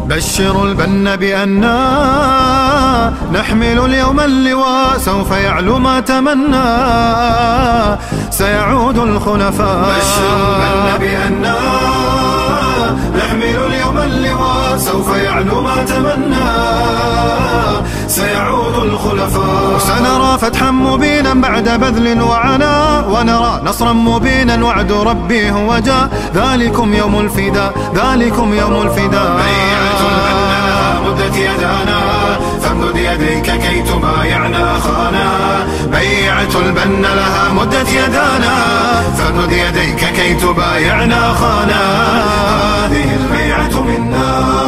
بشروا البن بأننا نحمل اليوم اللواء، سوف يعلو ما تمنى، سيعود الخلفاء. بشروا البن بأننا نحمل اليوم اللواء، سوف يعلو ما تمنى، سيعود الخلفاء. سنرى فتحا مبينا بعد بذل وعناء، ونرى نصرا مبينا وعد ربي هو جاء. ذلكم يوم الفداء، ذلكم يوم الفداء. بيعة البن لها مدت يدانا، فامدد يديك كي تبايعنا أخانا. بيعة البن لها مدت يدانا، فامدد يديك كي تبايعنا أخانا. هذه البيعة منا.